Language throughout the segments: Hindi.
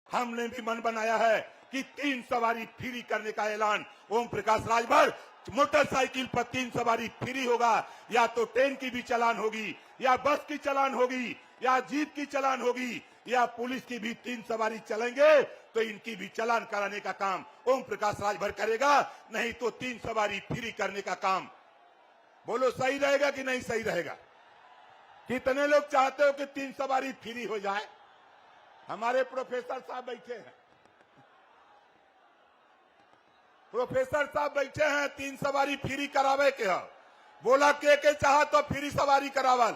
हमने भी मन बनाया है कि 3 सवारी फ्री करने का ऐलान ओम प्रकाश राजभर मोटरसाइकिल पर 3 सवारी फ्री होगा। या तो ट्रेन की भी चालान होगी, या बस की चालान होगी, या जीप की चालान होगी, या पुलिस की भी 3 सवारी चलेंगे तो इनकी भी चालान कराने का काम ओम प्रकाश राजभर करेगा। नहीं तो 3 सवारी फ्री करने का काम, बोलो सही रहेगा कि नहीं सही रहेगा? कितने लोग चाहते हो कि 3 सवारी फ्री हो जाए? हमारे प्रोफेसर साहब बैठे हैं, प्रोफेसर साहब बैठे हैं, 3 सवारी फ्री करावे के है। बोला के चाह तो फ्री सवारी करावल,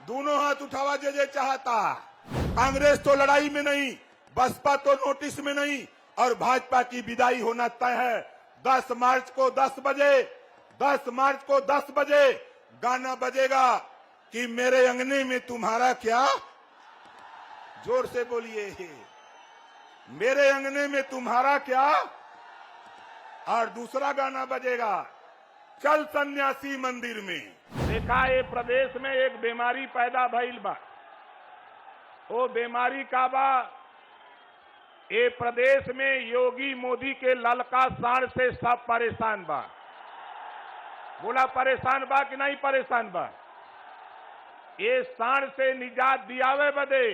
दोनों हाथ उठावा जे चाहता। कांग्रेस तो लड़ाई में नहीं, बसपा तो नोटिस में नहीं, और भाजपा की विदाई होना तय है। 10 मार्च को 10 बजे 10 मार्च को 10 बजे गाना बजेगा कि मेरे अंगने में तुम्हारा क्या, जोर से बोलिए, मेरे अंगने में तुम्हारा क्या। और दूसरा गाना बजेगा, चल सन्यासी मंदिर में। देखा ये प्रदेश में एक बीमारी पैदा भइल बा, वो बीमारी का बा, ये प्रदेश में योगी मोदी के ललका साड़ से सब परेशान बा। बोला परेशान बा कि नहीं परेशान बा? ये साड़ से निजात दियावे बदे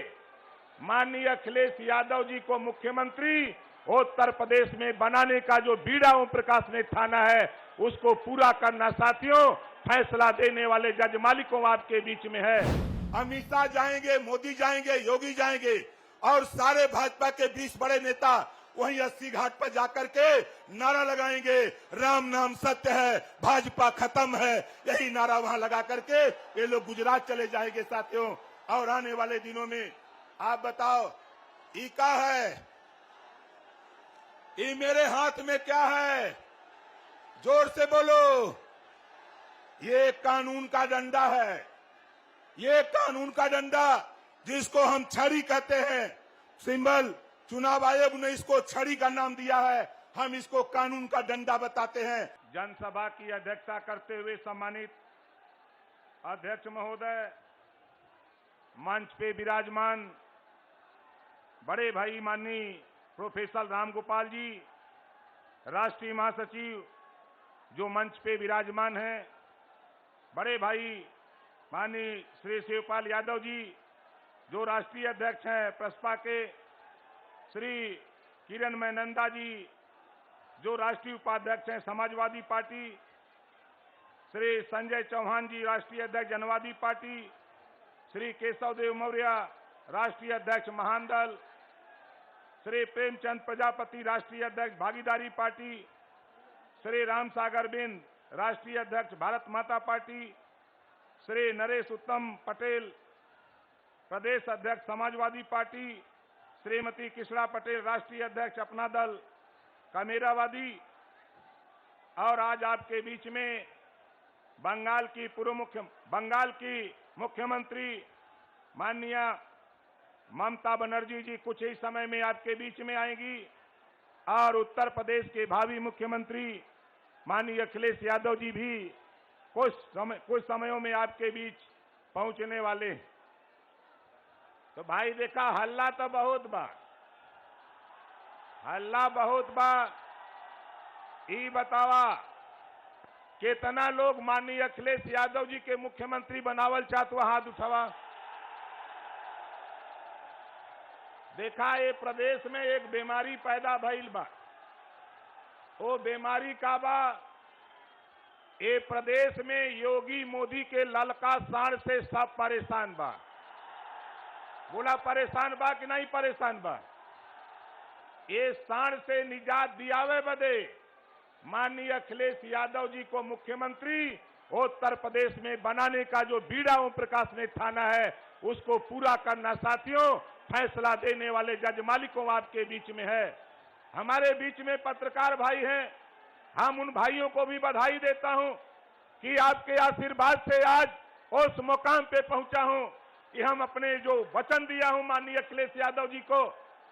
माननीय अखिलेश यादव जी को मुख्यमंत्री उत्तर प्रदेश में बनाने का जो बीड़ा ओम प्रकाश ने ठाना है, उसको पूरा करना साथियों फैसला देने वाले जज मालिकों आपके बीच में है। अमित शाह जाएंगे, मोदी जाएंगे, योगी जाएंगे, और सारे भाजपा के 20 बड़े नेता वहीं 80 घाट पर जाकर के नारा लगाएंगे, राम नाम सत्य है, भाजपा खत्म है। यही नारा वहां लगा करके ये लोग गुजरात चले जाएंगे साथियों। और आने वाले दिनों में आप बताओ, ये क्या है? ये मेरे हाथ में क्या है? जोर से बोलो। ये कानून का डंडा है, ये कानून का डंडा जिसको हम छड़ी कहते हैं। सिंबल चुनाव आयोग ने इसको छड़ी का नाम दिया है, हम इसको कानून का डंडा बताते हैं। जनसभा की अध्यक्षता करते हुए सम्मानित अध्यक्ष महोदय, मंच पे विराजमान बड़े भाई माननीय प्रोफेसर रामगोपाल जी, राष्ट्रीय महासचिव जो मंच पे विराजमान हैं, बड़े भाई माननीय श्री शिवपाल यादव जी जो राष्ट्रीय अध्यक्ष हैं प्रसपा के, श्री किरणमय नंदा जी जो राष्ट्रीय उपाध्यक्ष हैं समाजवादी पार्टी, श्री संजय चौहान जी राष्ट्रीय अध्यक्ष जनवादी पार्टी, श्री केशव देव मौर्य राष्ट्रीय अध्यक्ष महान दल, श्री प्रेमचंद प्रजापति राष्ट्रीय अध्यक्ष भागीदारी पार्टी, श्री राम सागर बिंद राष्ट्रीय अध्यक्ष भारत माता पार्टी, श्री नरेश उत्तम पटेल प्रदेश अध्यक्ष समाजवादी पार्टी, श्रीमती किशड़ा पटेल राष्ट्रीय अध्यक्ष अपना दल कामेरावादी, और आज आपके बीच में बंगाल की मुख्यमंत्री माननीय ममता बनर्जी जी कुछ ही समय में आपके बीच में आएंगी, और उत्तर प्रदेश के भावी मुख्यमंत्री माननीय अखिलेश यादव जी भी कुछ समयों में आपके बीच पहुंचने वाले। तो भाई देखा, हल्ला तो बहुत बा, हल्ला बहुत बा। ई बतावा कितना लोग माननीय अखिलेश यादव जी के मुख्यमंत्री बनावल चाहत, हाथ उठावा। देखा ये प्रदेश में एक बीमारी पैदा भइल बा, वो बीमारी का बा, ये प्रदेश में योगी मोदी के ललका साड़ से सब परेशान बा। बोला परेशान बा कि नहीं परेशान बा? ये साड़ से निजात दियावे बदे माननीय अखिलेश यादव जी को मुख्यमंत्री उत्तर प्रदेश में बनाने का जो बीड़ा ओम प्रकाश ने ठाना है, उसको पूरा करना साथियों फैसला देने वाले जज मालिकों आपके बीच में है। हमारे बीच में पत्रकार भाई हैं, हम उन भाइयों को भी बधाई देता हूं कि आपके आशीर्वाद से आज उस मुकाम पे पहुंचा हूं कि हम अपने जो वचन दिया हूं माननीय अखिलेश यादव जी को,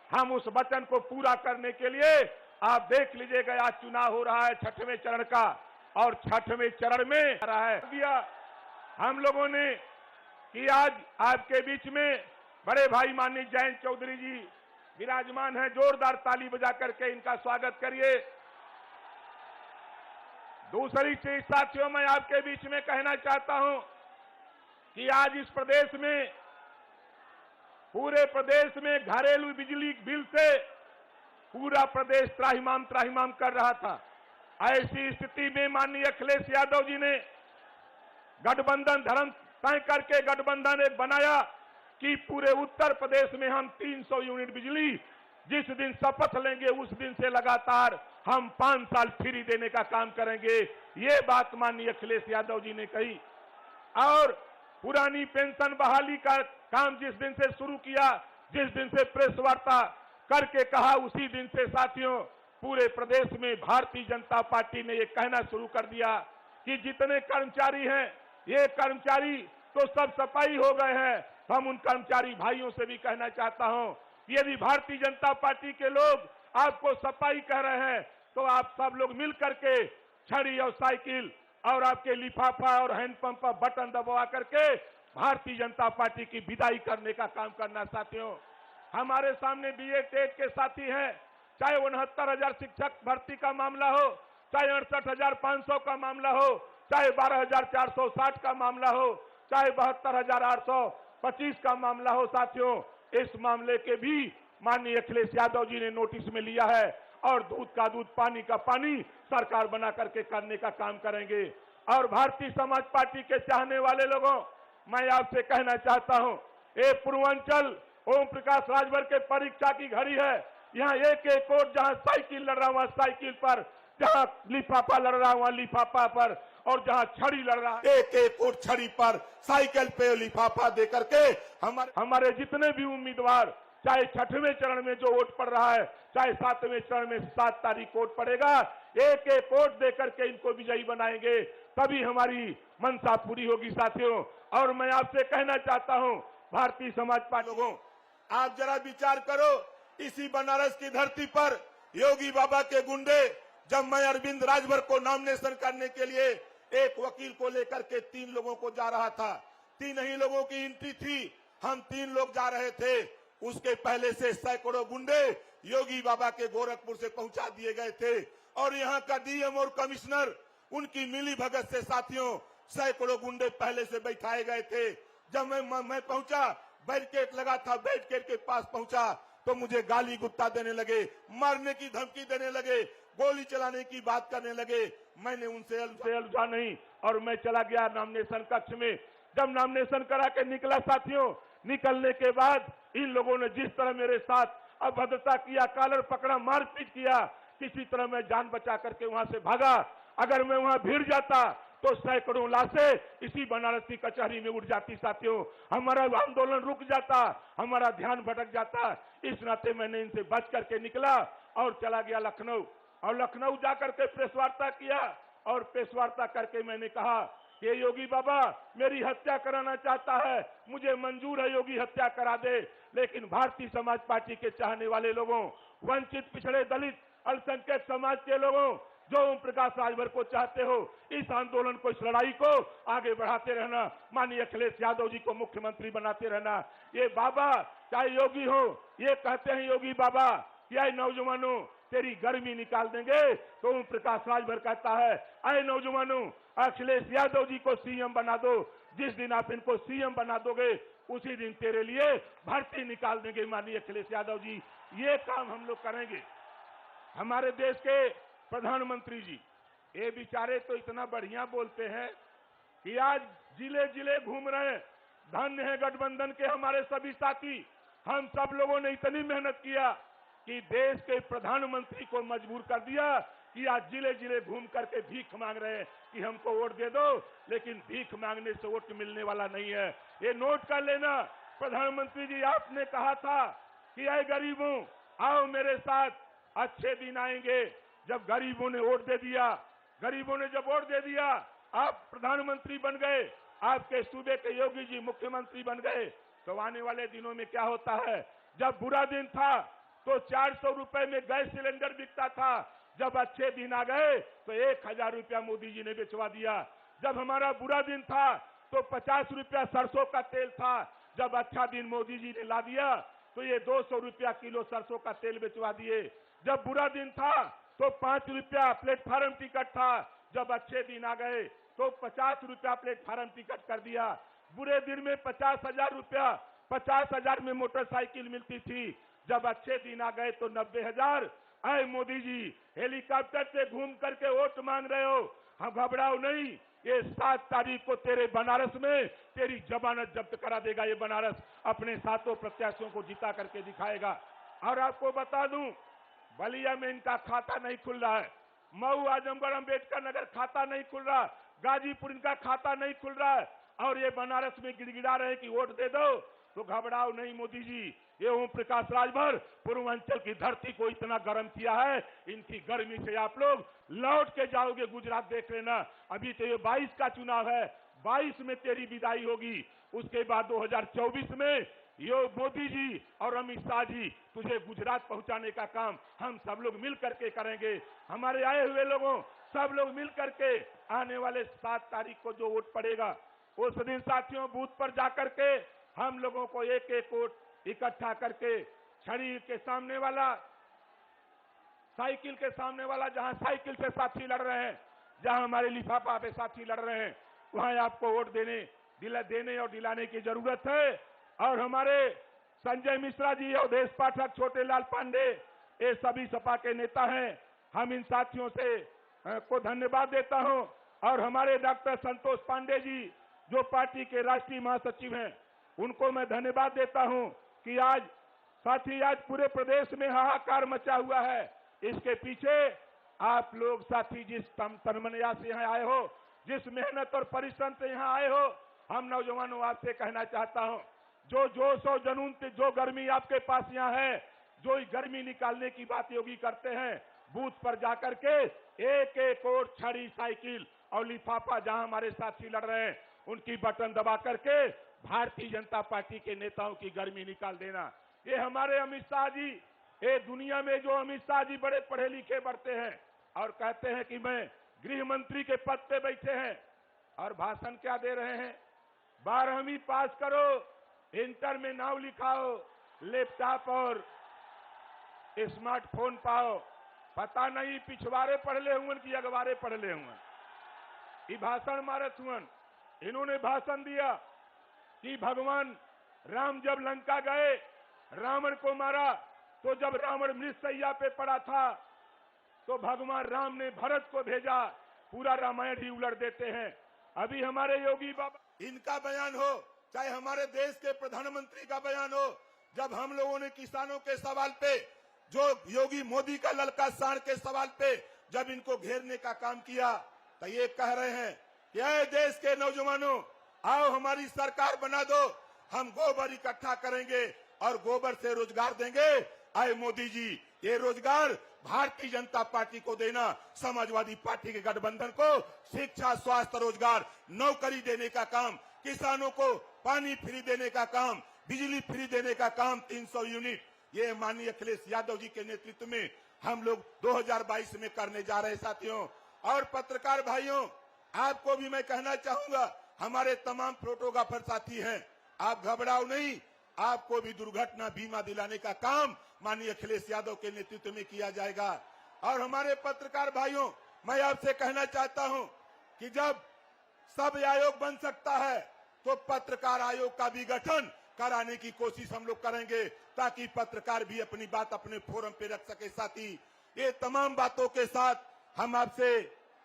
हम उस वचन को पूरा करने के लिए आप देख लीजिएगा आज चुनाव हो रहा है 6वें चरण का, और 6वें चरण में आ रहा है दिया हम लोगों ने कि आज आपके बीच में बड़े भाई माननीय जयंत चौधरी जी विराजमान हैं, जोरदार ताली बजा करके इनका स्वागत करिए। दूसरी चीज साथियों, मैं आपके बीच में कहना चाहता हूं कि आज इस प्रदेश में, पूरे प्रदेश में घरेलू बिजली बिल से पूरा प्रदेश त्राहिमाम त्राहिमाम कर रहा था। ऐसी स्थिति में माननीय अखिलेश यादव जी ने गठबंधन धर्म तय करके गठबंधन एक बनाया कि पूरे उत्तर प्रदेश में हम 300 यूनिट बिजली जिस दिन शपथ लेंगे उस दिन से लगातार हम 5 साल फ्री देने का काम करेंगे। ये बात माननीय अखिलेश यादव जी ने कही। और पुरानी पेंशन बहाली का काम जिस दिन से शुरू किया, जिस दिन से प्रेस वार्ता करके कहा, उसी दिन से साथियों पूरे प्रदेश में भारतीय जनता पार्टी ने ये कहना शुरू कर दिया कि जितने कर्मचारी हैं, ये कर्मचारी तो सब सफाई हो गए हैं। हम उन कर्मचारी भाइयों से भी कहना चाहता हूं, यदि भारतीय जनता पार्टी के लोग आपको सफाई कह रहे हैं तो आप सब लोग मिल करके छड़ी और साइकिल और आपके लिफाफा और हैंडपंप पर बटन दबा करके भारतीय जनता पार्टी की विदाई करने का काम करना। साथियों, हमारे सामने बीएड टेट के साथी हैं, चाहे 69,000 शिक्षक भर्ती का मामला हो, चाहे 68,500 का मामला हो, चाहे 12,460 का मामला हो, चाहे 72,825 का मामला हो। साथियों, इस मामले के भी माननीय अखिलेश यादव जी ने नोटिस में लिया है और दूध का दूध पानी का पानी सरकार बना करके करने का काम करेंगे। और भारतीय समाज पार्टी के चाहने वाले लोगों, मैं आपसे कहना चाहता हूं, ये पूर्वांचल ओम प्रकाश राजभर के परीक्षा की घड़ी है। यहाँ एक एक वोट, जहां साइकिल लड़ रहा हुआ साइकिल पर, जहां लिफाफा लड़ रहा हुआ लिफाफा पर, और जहां छड़ी लड़ रहा है एक एक वोट छड़ी पर, साइकिल पे लिफाफा दे करके हमारे जितने भी उम्मीदवार, चाहे 6वें चरण में जो वोट पड़ रहा है, चाहे 7वें चरण में 7 तारीख वोट पड़ेगा, एक एक वोट दे करके इनको विजयी बनाएंगे, तभी हमारी मंशा पूरी होगी। साथियों, और मैं आपसे कहना चाहता हूं, भारतीय समाज पार्टी लोगों, आप जरा विचार करो, इसी बनारस की धरती पर योगी बाबा के गुंडे, जब मैं अरविंद राजभर को नॉमिनेशन करने के लिए एक वकील को लेकर के 3 लोगों को जा रहा था, 3 ही लोगों की एंट्री थी, हम 3 लोग जा रहे थे, उसके पहले से सैकड़ों गुंडे योगी बाबा के गोरखपुर से पहुंचा दिए गए थे। और यहाँ का डीएम और कमिश्नर, उनकी मिली भगत से साथियों सैकड़ों गुंडे पहले से बैठाए गए थे। जब मैं पहुंचा, बैरिकेड लगा था, बैरिकेड के पास पहुंचा तो मुझे गाली गुत्ता देने लगे, मारने की धमकी देने लगे, गोली चलाने की बात करने लगे। मैंने उनसे अलझा नहीं और मैं चला गया नॉमिनेशन कक्ष में। जब नॉमिनेशन करा के निकला साथियों, निकलने के बाद इन लोगों ने जिस तरह मेरे साथ अभद्रता किया, कॉलर पकड़ा, मारपीट किया, किसी तरह मैं जान बचा करके वहां से भागा। अगर मैं वहां भिड़ जाता तो सैकड़ों लाशें इसी बनारस की कचहरी में उड़ जाती। साथियों, हमारा आंदोलन रुक जाता, हमारा ध्यान भटक जाता। इस नाते मैंने इनसे बच करके निकला और चला गया लखनऊ, और लखनऊ जाकर के प्रेस वार्ता किया। और प्रेस वार्ता करके मैंने कहा कि योगी बाबा मेरी हत्या कराना चाहता है, मुझे मंजूर है, योगी हत्या करा दे, लेकिन भारतीय समाज पार्टी के चाहने वाले लोगों, वंचित पिछड़े दलित अल्पसंख्यक समाज के लोगों, जो ओम प्रकाश राजभर को चाहते हो, इस आंदोलन को, इस लड़ाई को आगे बढ़ाते रहना, माननीय अखिलेश यादव जी को मुख्यमंत्री बनाते रहना। ये बाबा चाहे योगी हो, ये कहते हैं योगी बाबा कि आए नौजवानों तेरी गर्मी निकाल देंगे, तो ओम प्रकाश राजभर कहता है आए नौजवानों अखिलेश यादव जी को सीएम बना दो, जिस दिन आप इनको सीएम बना दोगे उसी दिन तेरे लिए भर्ती निकाल देंगे माननीय अखिलेश यादव जी। ये काम हम लोग करेंगे। हमारे देश के प्रधानमंत्री जी, ये बेचारे तो इतना बढ़िया बोलते हैं कि आज जिले जिले घूम रहे हैं। धन्य है गठबंधन के हमारे सभी साथी, हम सब लोगों ने इतनी मेहनत किया कि देश के प्रधानमंत्री को मजबूर कर दिया कि आज जिले जिले घूम करके भीख मांग रहे हैं कि हमको वोट दे दो, लेकिन भीख मांगने से वोट मिलने वाला नहीं है। ये नोट कर लेना, प्रधानमंत्री जी आपने कहा था कि आए गरीबों आओ मेरे साथ, अच्छे दिन आएंगे। जब गरीबों ने वोट दे दिया, गरीबों ने जब वोट दे दिया, आप प्रधानमंत्री बन गए, आपके सूबे के योगी जी मुख्यमंत्री बन गए, तो आने वाले दिनों में क्या होता है? जब बुरा दिन था तो 400 रुपए में गैस सिलेंडर बिकता था, जब अच्छे दिन आ गए तो 1000 रुपया मोदी जी ने बेचवा दिया। जब हमारा बुरा दिन था तो 50 रुपया सरसों का तेल था, जब अच्छा दिन मोदी जी ने ला दिया तो ये 200 रुपया किलो सरसों का तेल बेचवा दिए। जब बुरा दिन था तो 5 रुपया प्लेटफार्म टिकट था, जब अच्छे दिन आ गए तो 50 रुपया प्लेटफार्म टिकट कर दिया। बुरे दिन में 50,000 रुपया, 50,000 में मोटरसाइकिल मिलती थी, जब अच्छे दिन आ गए तो 90,000। आए मोदी जी, हेलीकॉप्टर से घूम करके वोट मांग रहे हो, हम घबराओ नहीं, ये 7 तारीख को तेरे बनारस में तेरी जमानत जब्त करा देगा। ये बनारस अपने 7 प्रत्याशियों को जिता करके दिखाएगा। और आपको बता दूं, बलिया में इनका खाता नहीं खुल रहा है, मऊ, आजमगढ़, अम्बेडकर नगर खाता नहीं खुल रहा, गाजीपुर इनका खाता नहीं खुल रहा है, और ये बनारस में गिड़गिड़ा रहे कि वोट दे दो। तो घबराओ नहीं मोदी जी, ये ओम प्रकाश राजभर पूर्वांचल की धरती को इतना गर्म किया है, इनकी गर्मी से आप लोग लौट के जाओगे गुजरात। देख लेना, अभी तो ये 22 का चुनाव है, 22 में तेरी विदाई होगी। उसके बाद 2024 में यो मोदी जी और अमित शाह जी तुझे गुजरात पहुंचाने का काम हम सब लोग मिल करके करेंगे। हमारे आए हुए लोगों सब लोग मिल करके आने वाले 7 तारीख को जो वोट पड़ेगा, उस दिन साथियों बूथ पर जाकर के हम लोगों को एक एक वोट इकट्ठा करके छड़ी के सामने वाला, साइकिल के सामने वाला, जहां साइकिल से साथी लड़ रहे हैं, जहां हमारे लिफाफा पे साथी लड़ रहे हैं, वहां आपको वोट देने और दिलाने की जरूरत है। और हमारे संजय मिश्रा जी, अवधेश पाठक, छोटे लाल पांडे, ये सभी सपा के नेता हैं। हम इन साथियों से को धन्यवाद देता हूं। और हमारे डॉक्टर संतोष पांडे जी जो पार्टी के राष्ट्रीय महासचिव हैं, उनको मैं धन्यवाद देता हूं कि आज साथी, आज पूरे प्रदेश में हाहाकार मचा हुआ है। इसके पीछे आप लोग साथी जिस तनमनया से यहाँ आए हो, जिस मेहनत और परिश्रम से यहाँ आए हो, हम नौजवानों आपसे कहना चाहता हूं, जो जोश और जुनून, जो गर्मी आपके पास यहाँ है, जो गर्मी निकालने की बात योगी करते हैं, बूथ पर जाकर के एक एक वोट, छड़ी, साइकिल और लिफाफा, जहां हमारे साथी लड़ रहे हैं, उनकी बटन दबा करके भारतीय जनता पार्टी के नेताओं की गर्मी निकाल देना। ये हमारे अमित शाह जी, ये दुनिया में जो अमित शाह जी बड़े पढ़े लिखे बढ़ते हैं और कहते हैं कि मैं गृह मंत्री के पद पे बैठे हैं, और भाषण क्या दे रहे हैं, 12वीं पास करो, इंटर में नाम लिखाओ, लैपटॉप और स्मार्टफोन पाओ। पता नहीं पिछवाड़े पढ़ ले हुए कि अगवारे पढ़ ले हुए, ये भाषण मारत हुए। इन्होंने भाषण दिया कि भगवान राम जब लंका गए, रावण को मारा, तो जब रावण मृतशैया पे पड़ा था तो भगवान राम ने भरत को भेजा, पूरा रामायण ही उलट देते हैं। अभी हमारे योगी बाबा, इनका बयान हो, चाहे हमारे देश के प्रधानमंत्री का बयान हो, जब हम लोगों ने किसानों के सवाल पे, जो योगी मोदी का ललका साड़ के सवाल पे जब इनको घेरने का काम किया, तो ये कह रहे हैं कि ऐ देश के नौजवानों, आओ हमारी सरकार बना दो, हम गोबर इकट्ठा करेंगे और गोबर से रोजगार देंगे। आए मोदी जी, ये रोजगार भारतीय जनता पार्टी को देना, समाजवादी पार्टी के गठबंधन को शिक्षा, स्वास्थ्य, रोजगार, नौकरी देने का काम, किसानों को पानी फ्री देने का काम, बिजली फ्री देने का काम, 300 यूनिट, ये माननीय अखिलेश यादव जी के नेतृत्व में हम लोग 2022 में करने जा रहे हैं साथियों। और पत्रकार भाइयों, आपको भी मैं कहना चाहूंगा, हमारे तमाम फोटोग्राफर साथी हैं, आप घबराओ नहीं, आपको भी दुर्घटना बीमा दिलाने का काम माननीय अखिलेश यादव के नेतृत्व में किया जाएगा। और हमारे पत्रकार भाइयों, मैं आपसे कहना चाहता हूं कि जब सब आयोग बन सकता है तो पत्रकार आयोग का भी गठन कराने की कोशिश हम लोग करेंगे, ताकि पत्रकार भी अपनी बात अपने फोरम पे रख सके। साथी, ये तमाम बातों के साथ हम आपसे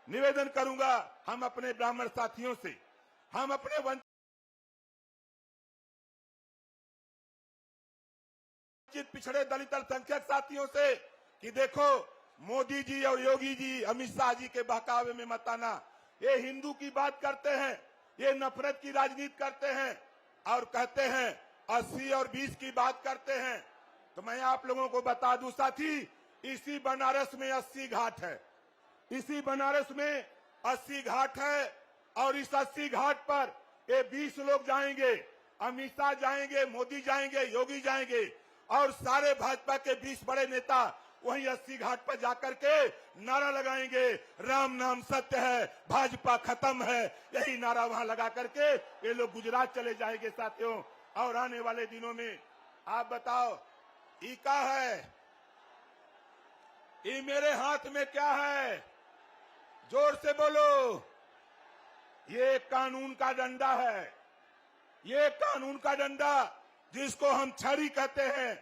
निवेदन करूंगा, हम अपने ब्राह्मण साथियों से, हम अपने वंचित पिछड़े दलित अल्पसंख्यक साथियों से कि देखो, मोदी जी और योगी जी, अमित शाह जी के बहकावे में मत आना। ये हिंदू की बात करते हैं, ये नफरत की राजनीति करते हैं और कहते हैं 80 और 20 की बात करते हैं। तो मैं आप लोगों को बता दूं साथी, इसी बनारस में 80 घाट है, इसी बनारस में 80 घाट है, और इस 80 घाट पर ये 20 लोग जाएंगे, अमित शाह जाएंगे, मोदी जाएंगे, योगी जाएंगे, और सारे भाजपा के 20 बड़े नेता वहीं 80 घाट पर जाकर के नारा लगाएंगे, राम नाम सत्य है, भाजपा खत्म है, यही नारा वहां लगा करके ये लोग गुजरात चले जाएंगे साथियों। और आने वाले दिनों में आप बताओ ई का है? ये मेरे हाथ में क्या है? जोर से बोलो। ये कानून का डंडा है, ये कानून का डंडा जिसको हम छड़ी कहते हैं।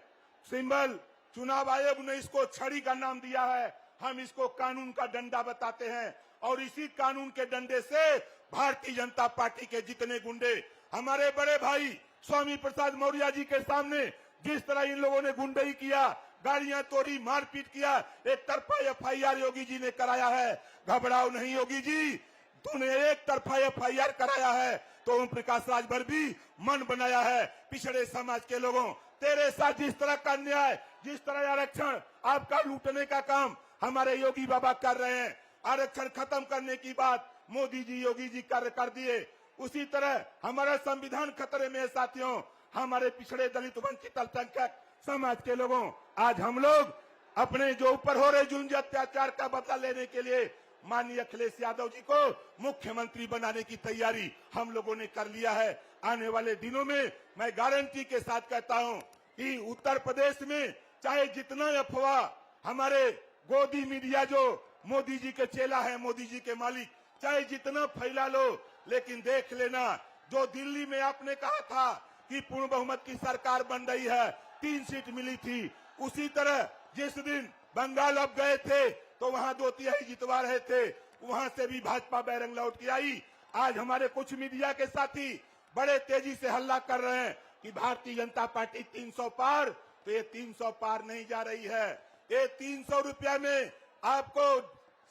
सिंबल चुनाव आयोग ने इसको छड़ी का नाम दिया है, हम इसको कानून का डंडा बताते हैं। और इसी कानून के डंडे से भारतीय जनता पार्टी के जितने गुंडे, हमारे बड़े भाई स्वामी प्रसाद मौर्य जी के सामने जिस तरह इन लोगों ने गुंडई किया, गाड़ियां तोड़ी, मारपीट किया, एक तरफा एफआईआर योगी जी ने कराया है। घबराओ नहीं योगी जी, तूने एक तरफा एफआईआर कराया है तो ओम प्रकाश राजभर भी मन बनाया है पिछड़े समाज के लोगों। तेरे साथ जिस तरह का अन्याय, जिस तरह आरक्षण आपका लूटने का काम हमारे योगी बाबा कर रहे हैं, आरक्षण खत्म करने की बात मोदी जी योगी जी कर दिए, उसी तरह हमारा संविधान खतरे में है साथियों। हमारे पिछड़े दलित वंचित अल्पसंख्यक समाज के लोगों, आज हम लोग अपने जो ऊपर हो रहे जुल्म अत्याचार का बदला लेने के लिए माननीय अखिलेश यादव जी को मुख्यमंत्री बनाने की तैयारी हम लोगों ने कर लिया है। आने वाले दिनों में मैं गारंटी के साथ कहता हूं कि उत्तर प्रदेश में चाहे जितना अफवाह हमारे गोदी मीडिया जो मोदी जी के चेला है, मोदी जी के मालिक, चाहे जितना फैला लो, लेकिन देख लेना जो दिल्ली में आपने कहा था कि पूर्ण बहुमत की सरकार बन रही है, 3 सीट मिली थी, उसी तरह जिस दिन बंगाल अब गए थे तो वहां 2/3 जितवा रहे थे, वहां से भी भाजपा बैरंग लौट के आई। आज हमारे कुछ मीडिया के साथी बड़े तेजी से हल्ला कर रहे हैं कि भारतीय जनता पार्टी 300 पार, तो ये 300 पार नहीं जा रही है। ये 300 रुपया में आपको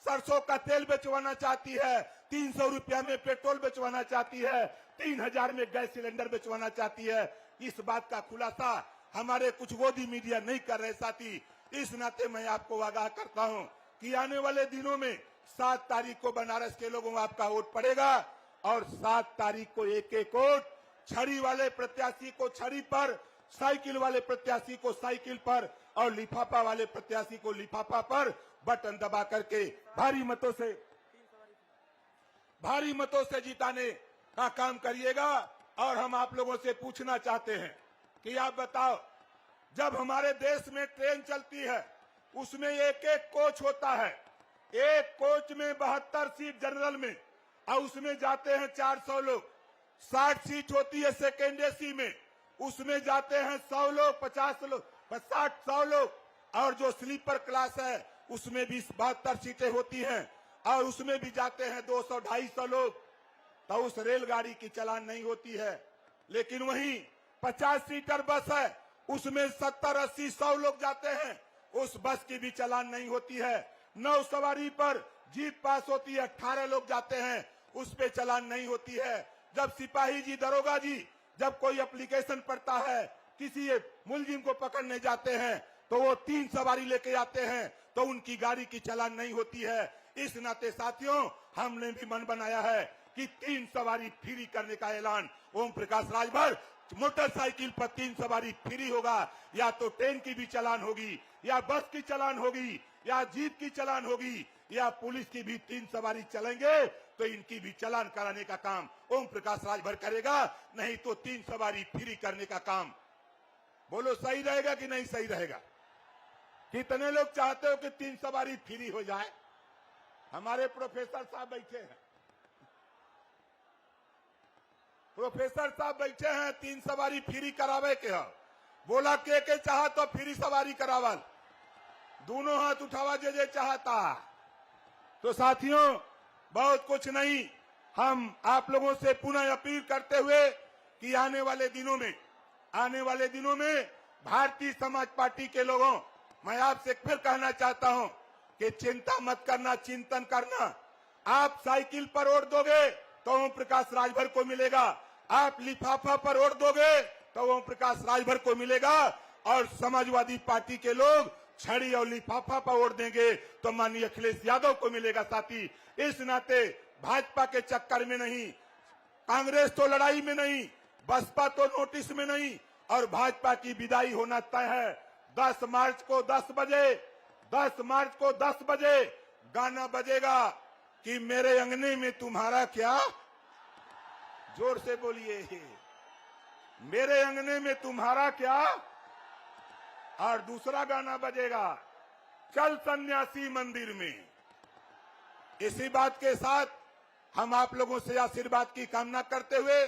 सरसों का तेल बेचवाना चाहती है, 300 रुपया में पेट्रोल बेचवाना चाहती है, 3000 में गैस सिलेंडर बेचवाना चाहती है। इस बात का खुलासा हमारे कुछ गोदी मीडिया नहीं कर रहे साथी। इस नाते मैं आपको आगाह करता हूं कि आने वाले दिनों में 7 तारीख को बनारस के लोगों आपका वोट पड़ेगा और 7 तारीख को एक वोट, छड़ी वाले प्रत्याशी को छड़ी पर, साइकिल वाले प्रत्याशी को साइकिल पर और लिफाफा वाले प्रत्याशी को लिफाफा पर बटन दबा करके भारी मतों से जिताने का काम करिएगा। और हम आप लोगों से पूछना चाहते हैं कि आप बताओ, जब हमारे देश में ट्रेन चलती है उसमें एक कोच होता है, एक कोच में 72 सीट जनरल में, और उसमें जाते हैं 400 लोग। 60 सीट होती है सेकेंड एसी में, उसमें जाते हैं 100 लोग, 50 लोग, 100 लोग। और जो स्लीपर क्लास है उसमें भी 72 सीटें होती हैं और उसमें भी जाते हैं 200-250 लोग। तो उस रेलगाड़ी की चलान नहीं होती है। लेकिन वहीं 50 सीटर बस है, उसमें 70-80-100 लोग जाते हैं, उस बस की भी चलान नहीं होती है। 9 सवारी पर जीप पास होती है, 18 लोग जाते हैं, उस पे चलान नहीं होती है। जब सिपाही जी, दरोगा जी जब कोई एप्लीकेशन पड़ता है, किसी मुलजिम को पकड़ने जाते हैं तो वो 3 सवारी लेके आते हैं, तो उनकी गाड़ी की चलान नहीं होती है। इस नाते साथियों, हमने भी मन बनाया है कि 3 सवारी फ्री करने का ऐलान ओम प्रकाश राजभर, मोटरसाइकिल पर 3 सवारी फ्री होगा। या तो ट्रेन की भी चलान होगी, या बस की चलान होगी, या जीप की चलान होगी, या पुलिस की भी 3 सवारी चलेंगे, तो इनकी भी चलान कराने का काम ओम प्रकाश राजभर करेगा। नहीं तो 3 सवारी फ्री करने का काम, बोलो सही रहेगा कि नहीं सही रहेगा? कितने लोग चाहते हो कि 3 सवारी फ्री हो जाए? हमारे प्रोफेसर साहब बैठे हैं, प्रोफेसर साहब बैठे हैं, 3 सवारी फ्री करावे के हो, बोला के चाहा तो फ्री सवारी करावल, दोनों हाथ उठावा जे चाहता। तो साथियों, बहुत कुछ नहीं, हम आप लोगों से पुनः अपील करते हुए कि आने वाले दिनों में भारतीय समाज पार्टी के लोगों, मैं आपसे फिर कहना चाहता हूं कि चिंता मत करना, चिंतन करना। आप साइकिल पर वोट दोगे तो ओम प्रकाश राजभर को मिलेगा, आप लिफाफा पर वोट दोगे तो ओम प्रकाश राजभर को मिलेगा, और समाजवादी पार्टी के लोग छड़ी और लिफाफा पर वोट देंगे तो माननीय अखिलेश यादव को मिलेगा साथी। इस नाते भाजपा के चक्कर में नहीं, कांग्रेस तो लड़ाई में नहीं, बसपा तो नोटिस में नहीं, और भाजपा की विदाई होना तय है। 10 मार्च को 10 बजे गाना बजेगा कि मेरे अंगने में तुम्हारा क्या, जोर से बोलिए, मेरे अंगने में तुम्हारा क्या, और दूसरा गाना बजेगा चल सन्यासी मंदिर में। इसी बात के साथ हम आप लोगों से आशीर्वाद की कामना करते हुए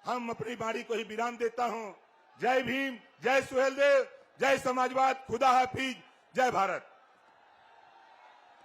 हम अपनी वाणी को ही विराम देता हूं। जय भीम, जय सुहेलदेव, जय समाजवाद, खुदा हाफिज, जय भारत।